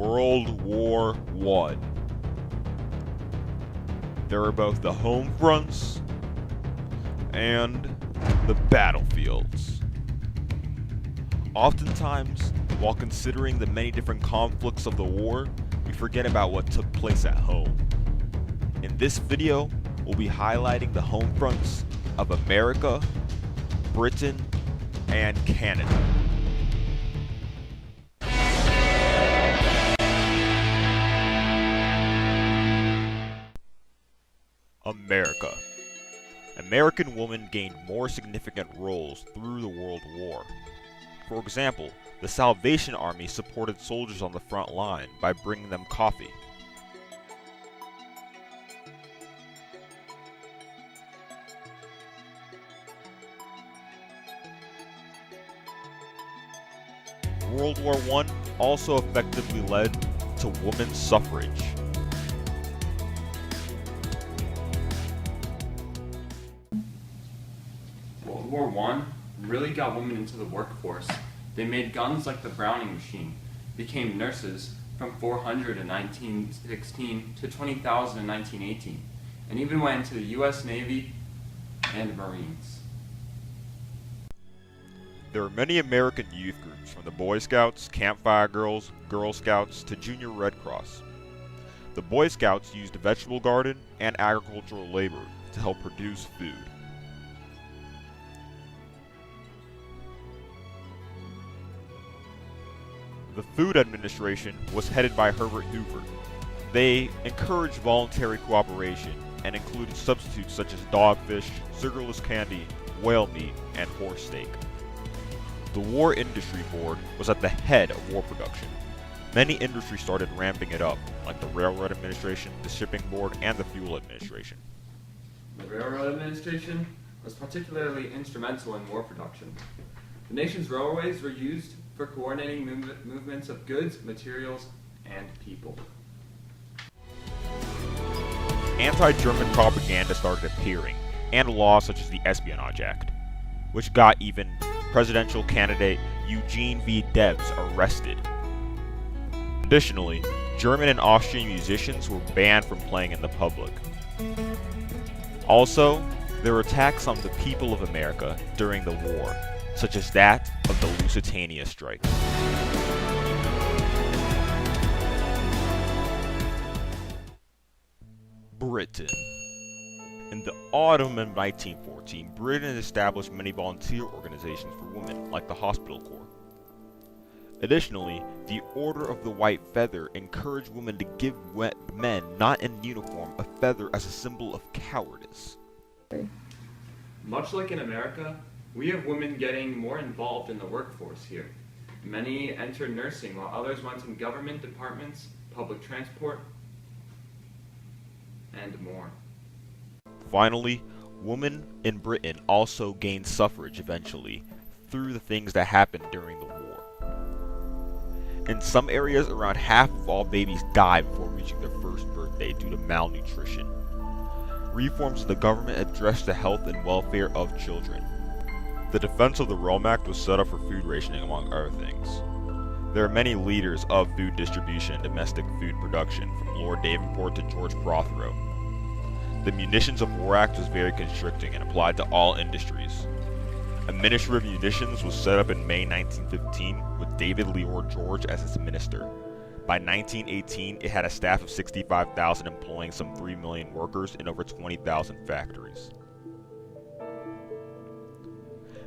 World War I. There are both the home fronts and the battlefields. Oftentimes, while considering the many different conflicts of the war, we forget about what took place at home. In this video, we'll be highlighting the home fronts of America, Britain, and Canada. America. American women gained more significant roles through the World War. For example, the Salvation Army supported soldiers on the front line by bringing them coffee. World War I also effectively led to women's suffrage. World War I really got women into the workforce. They made guns like the Browning machine, became nurses from 400 in 1916 to 20,000 in 1918, and even went into the US Navy and Marines. There are many American youth groups, from the Boy Scouts, Campfire Girls, Girl Scouts, to Junior Red Cross. The Boy Scouts used a vegetable garden and agricultural labor to help produce food. The Food Administration was headed by Herbert Hoover. They encouraged voluntary cooperation and included substitutes such as dogfish, sugarless candy, whale meat, and horse steak. The War Industry Board was at the head of war production. Many industries started ramping it up, like the Railroad Administration, the Shipping Board, and the Fuel Administration. The Railroad Administration was particularly instrumental in war production. The nation's railways were used for coordinating movements of goods, materials, and people. Anti-German propaganda started appearing, and laws such as the Espionage Act, which got even presidential candidate Eugene V. Debs arrested. Additionally, German and Austrian musicians were banned from playing in the public. Also, there were attacks on the people of America during the war, such as that of the Lusitania strike. Britain. In the autumn of 1914, Britain established many volunteer organizations for women, like the Hospital Corps. Additionally, the Order of the White Feather encouraged women to give men not in uniform a feather as a symbol of cowardice. Much like in America, we have women getting more involved in the workforce here. Many entered nursing while others went in government departments, public transport, and more. Finally, women in Britain also gained suffrage eventually through the things that happened during the war. In some areas, around half of all babies die before reaching their first birthday due to malnutrition. Reforms of the government addressed the health and welfare of children. The Defense of the Realm Act was set up for food rationing, among other things. There are many leaders of food distribution and domestic food production, from Lord Davenport to George Prothero. The Munitions of War Act was very constricting and applied to all industries. A Ministry of Munitions was set up in May 1915 with David Leor George as its minister. By 1918, it had a staff of 65,000 employing some 3 million workers in over 20,000 factories.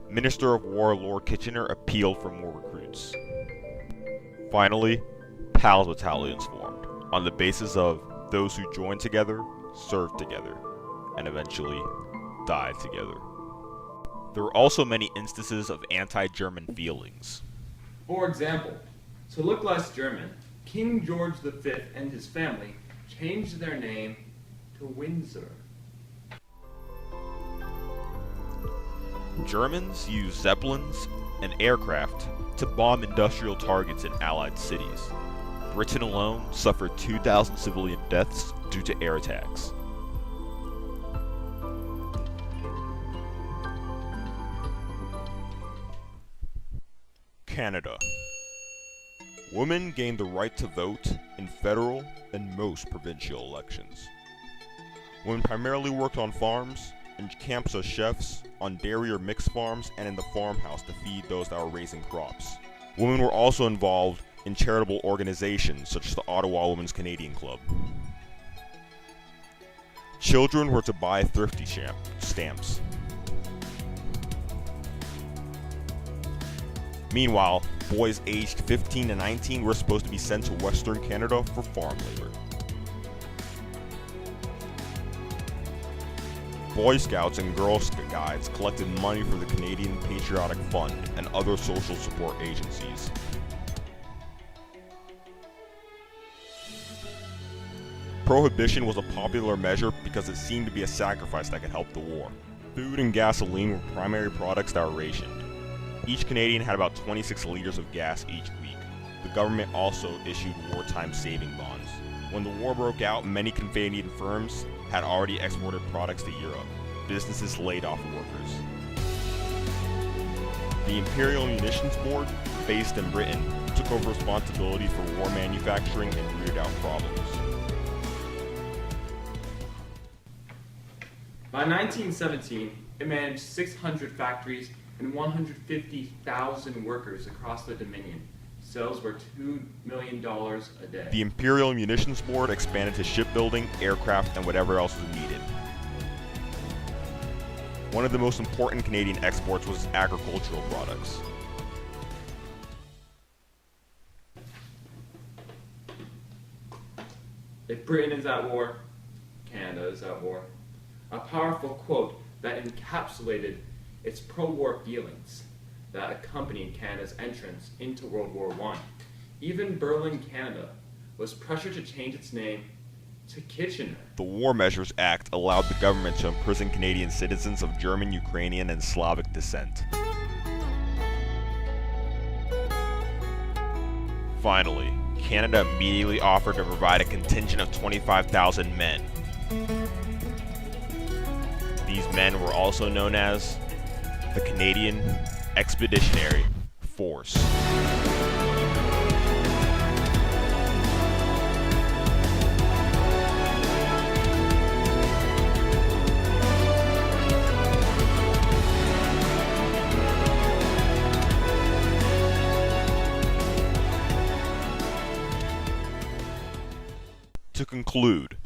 Minister of War Lord Kitchener appealed for more recruits. Finally, PALS battalions formed, on the basis of those who joined together, served together, and eventually died together. There were also many instances of anti-German feelings. For example, to look less German, King George V and his family changed their name to Windsor. Germans used Zeppelins and aircraft to bomb industrial targets in Allied cities. Britain alone suffered 2,000 civilian deaths due to air attacks. Canada. Women gained the right to vote in federal and most provincial elections. Women primarily worked on farms, in camps as chefs, on dairy or mixed farms, and in the farmhouse to feed those that were raising crops. Women were also involved in charitable organizations such as the Ottawa Women's Canadian Club. Children were to buy thrifty stamps. Meanwhile, boys aged 15 to 19 were supposed to be sent to Western Canada for farm labor. Boy Scouts and Girl Guides collected money for the Canadian Patriotic Fund and other social support agencies. Prohibition was a popular measure because it seemed to be a sacrifice that could help the war. Food and gasoline were primary products that were rationed. Each Canadian had about 26 liters of gas each week. The government also issued wartime saving bonds. When the war broke out, many Canadian firms had already exported products to Europe. Businesses laid off workers. The Imperial Munitions Board, based in Britain, took over responsibility for war manufacturing and rooted out problems. By 1917, it managed 600 factories and 150,000 workers across the Dominion. Sales were $2 million a day. The Imperial Munitions Board expanded to shipbuilding, aircraft, and whatever else was needed. One of the most important Canadian exports was agricultural products. If Britain is at war, Canada is at war. A powerful quote that encapsulated its pro-war feelings that accompanied Canada's entrance into World War I. Even Berlin, Canada, was pressured to change its name to Kitchener. The War Measures Act allowed the government to imprison Canadian citizens of German, Ukrainian, and Slavic descent. Finally, Canada immediately offered to provide a contingent of 25,000 men. These men were also known as the Canadian Expeditionary Force. To conclude,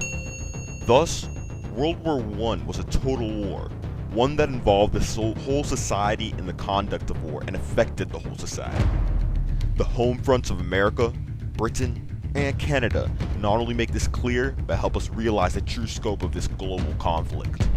thus, World War I was a total war, one that involved the whole society in the conduct of war and affected the whole society. The home fronts of America, Britain, and Canada not only make this clear, but help us realize the true scope of this global conflict.